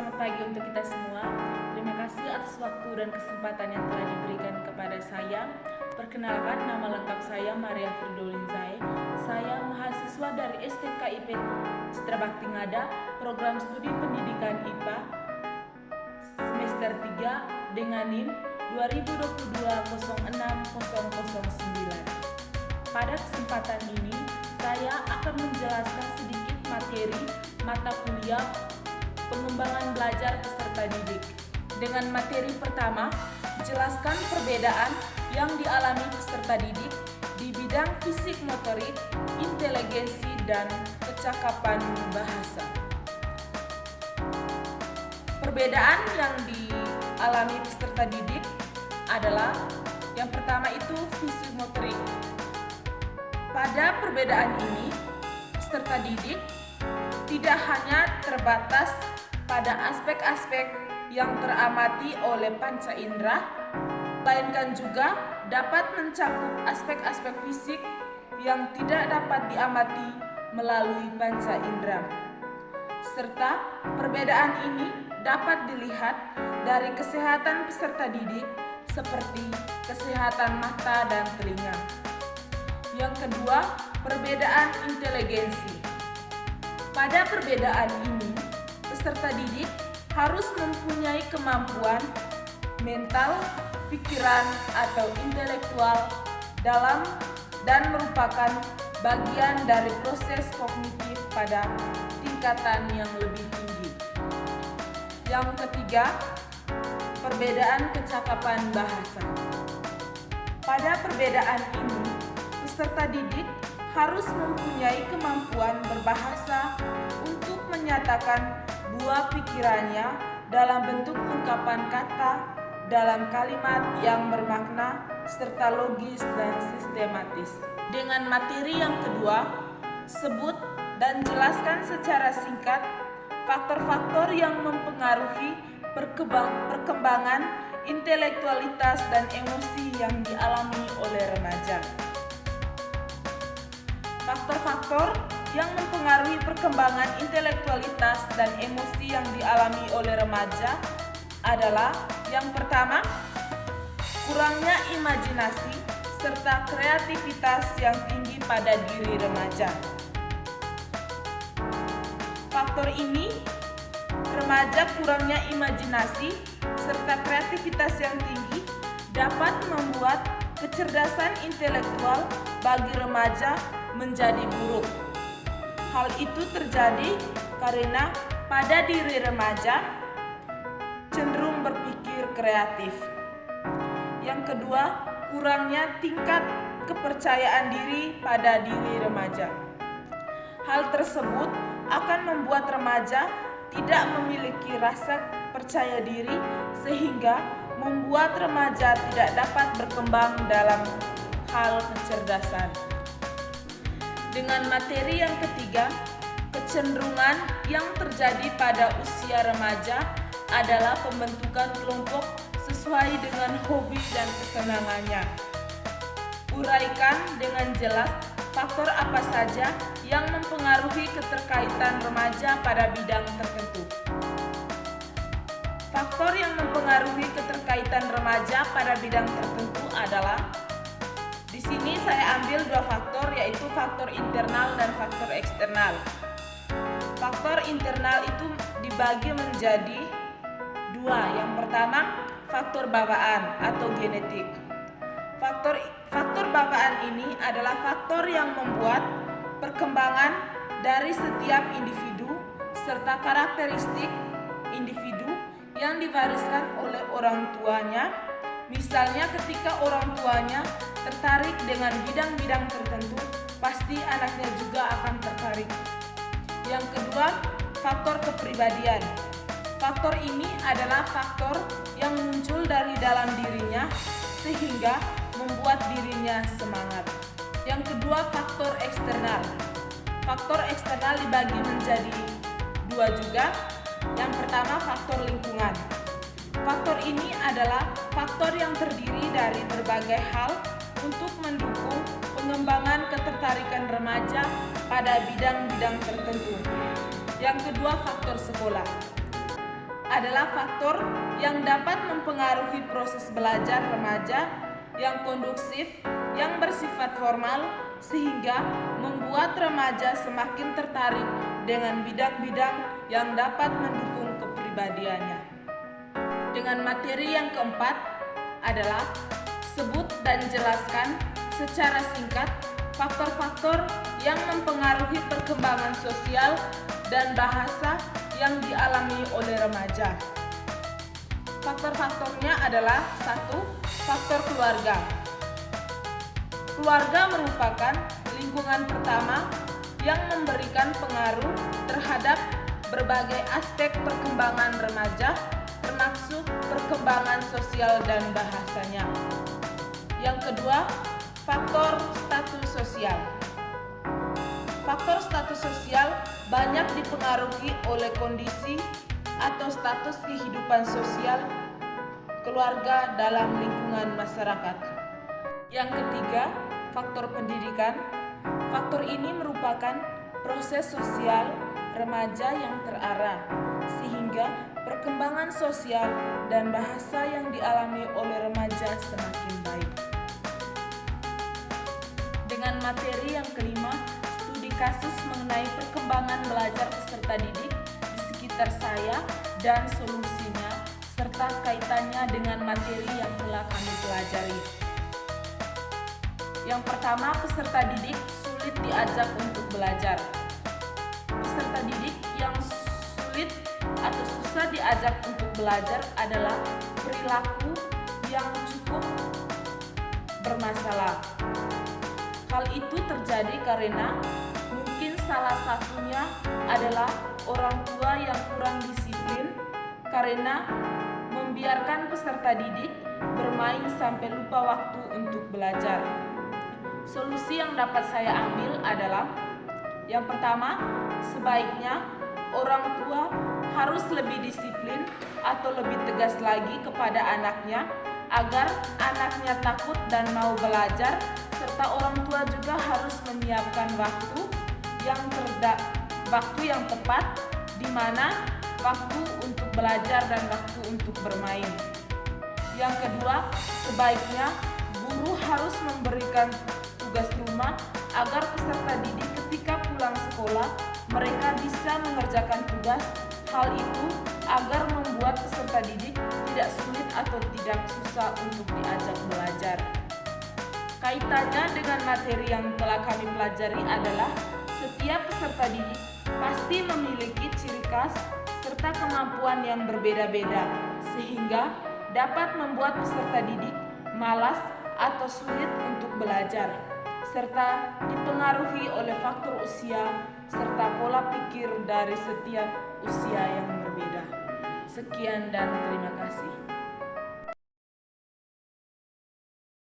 selamat pagi untuk kita semua. Terima kasih atas waktu dan kesempatan yang telah diberikan kepada saya. Perkenalkan, nama lengkap saya Maria Firdolinzai. Saya mahasiswa dari STKIP Citra Bakti Ngada, program studi pendidikan IPA semester 3 dengan NIM 2022-06009. Pada kesempatan ini, saya akan menjelaskan sedikit materi mata kuliah pengembangan belajar peserta didik. Dengan materi pertama, jelaskan perbedaan yang dialami peserta didik di bidang fisik motorik, inteligensi, dan kecakapan bahasa. Perbedaan yang dialami peserta didik adalah yang pertama itu fisik motorik. Pada perbedaan ini, peserta didik tidak hanya terbatas pada aspek-aspek yang teramati oleh panca indera, melainkan juga dapat mencakup aspek-aspek fisik yang tidak dapat diamati melalui panca indera. Serta perbedaan ini dapat dilihat dari kesehatan peserta didik seperti kesehatan mata dan telinga. Yang kedua, perbedaan inteligensi. Pada perbedaan ini, peserta didik harus mempunyai kemampuan mental, pikiran, atau intelektual dalam dan merupakan bagian dari proses kognitif pada tingkatan yang lebih tinggi. Yang ketiga, perbedaan kecakapan bahasa. Pada perbedaan ini, peserta didik harus mempunyai kemampuan berbahasa untuk menyatakan buah pikirannya dalam bentuk ungkapan kata dalam kalimat yang bermakna serta logis dan sistematis. Dengan materi yang kedua, sebut dan jelaskan secara singkat faktor-faktor yang mempengaruhi perkembangan intelektualitas dan emosi yang dialami oleh remaja. Faktor-faktor yang mempengaruhi perkembangan intelektualitas dan emosi yang dialami oleh remaja adalah yang pertama, kurangnya imajinasi serta kreativitas yang tinggi pada diri remaja. Faktor ini, remaja kurangnya imajinasi serta kreativitas yang tinggi dapat membuat kecerdasan intelektual bagi remaja menjadi buruk. Hal itu terjadi karena pada diri remaja cenderung berpikir kreatif. Yang kedua, kurangnya tingkat kepercayaan diri pada diri remaja. Hal tersebut akan membuat remaja tidak memiliki rasa percaya diri sehingga membuat remaja tidak dapat berkembang dalam hal kecerdasan. Dengan materi yang ketiga, kecenderungan yang terjadi pada usia remaja adalah pembentukan kelompok sesuai dengan hobi dan kesenangannya. Uraikan dengan jelas faktor apa saja yang mempengaruhi keterkaitan remaja pada bidang tertentu. Faktor yang mempengaruhi keterkaitan remaja pada bidang tertentu adalah, di sini saya ambil dua faktor, yaitu faktor internal dan faktor eksternal. Faktor internal itu dibagi menjadi dua. Yang pertama, faktor bawaan atau genetik. Faktor bawaan ini adalah faktor yang membuat perkembangan dari setiap individu serta karakteristik individu yang diwariskan oleh orang tuanya. Misalnya ketika orang tuanya tertarik dengan bidang-bidang tertentu, pasti anaknya juga akan tertarik. Yang kedua, faktor kepribadian. Faktor ini adalah faktor yang muncul dari dalam dirinya sehingga membuat dirinya semangat. Yang kedua, faktor eksternal. Faktor eksternal dibagi menjadi dua juga. Yang pertama, faktor lingkungan. Faktor ini adalah faktor yang terdiri dari berbagai hal untuk mendukung pengembangan ketertarikan remaja pada bidang-bidang tertentu. Yang kedua, faktor sekolah. adalah faktor yang dapat mempengaruhi proses belajar remaja yang kondusif, yang bersifat formal, sehingga membuat remaja semakin tertarik dengan bidang-bidang yang dapat mendukung kepribadiannya. Dengan materi yang keempat adalah sebut dan jelaskan secara singkat faktor-faktor yang mempengaruhi perkembangan sosial dan bahasa yang dialami oleh remaja. Faktor-faktornya adalah 1. Faktor keluarga. Keluarga merupakan lingkungan pertama yang memberikan pengaruh terhadap berbagai aspek perkembangan remaja, termasuk perkembangan sosial dan bahasanya. Yang kedua, faktor status sosial. Faktor status sosial banyak dipengaruhi oleh kondisi atau status kehidupan sosial keluarga dalam lingkungan masyarakat. Yang ketiga, faktor pendidikan. Faktor ini merupakan proses sosial remaja yang terarah, sehingga perkembangan sosial dan bahasa yang dialami oleh remaja semakin baik. Dengan materi yang kelima, studi kasus mengenai perkembangan belajar peserta didik di sekitar saya dan solusinya, serta kaitannya dengan materi yang telah kami pelajari. Yang pertama, peserta didik sulit diajak untuk belajar. Peserta didik yang sulit atau susah diajak untuk belajar adalah perilaku yang cukup bermasalah. Hal itu terjadi karena mungkin salah satunya adalah orang tua yang kurang disiplin karena membiarkan peserta didik bermain sampai lupa waktu untuk belajar. Solusi yang dapat saya ambil adalah yang pertama, sebaiknya orang tua harus lebih disiplin atau lebih tegas lagi kepada anaknya agar anaknya takut dan mau belajar, serta orang tua juga harus menyiapkan waktu yang tepat, di mana waktu untuk belajar dan waktu untuk bermain. Yang kedua, sebaiknya guru harus memberikan tugas rumah agar peserta didik ketika pulang sekolah mereka bisa mengerjakan tugas. Hal itu agar membuat peserta didik tidak sulit atau tidak susah untuk diajak belajar. Kaitannya dengan materi yang telah kami pelajari adalah setiap peserta didik pasti memiliki ciri khas serta kemampuan yang berbeda-beda, sehingga dapat membuat peserta didik malas atau sulit untuk belajar, serta dipengaruhi oleh faktor usia serta pola pikir dari setiap usia yang berbeda. Sekian dan terima kasih.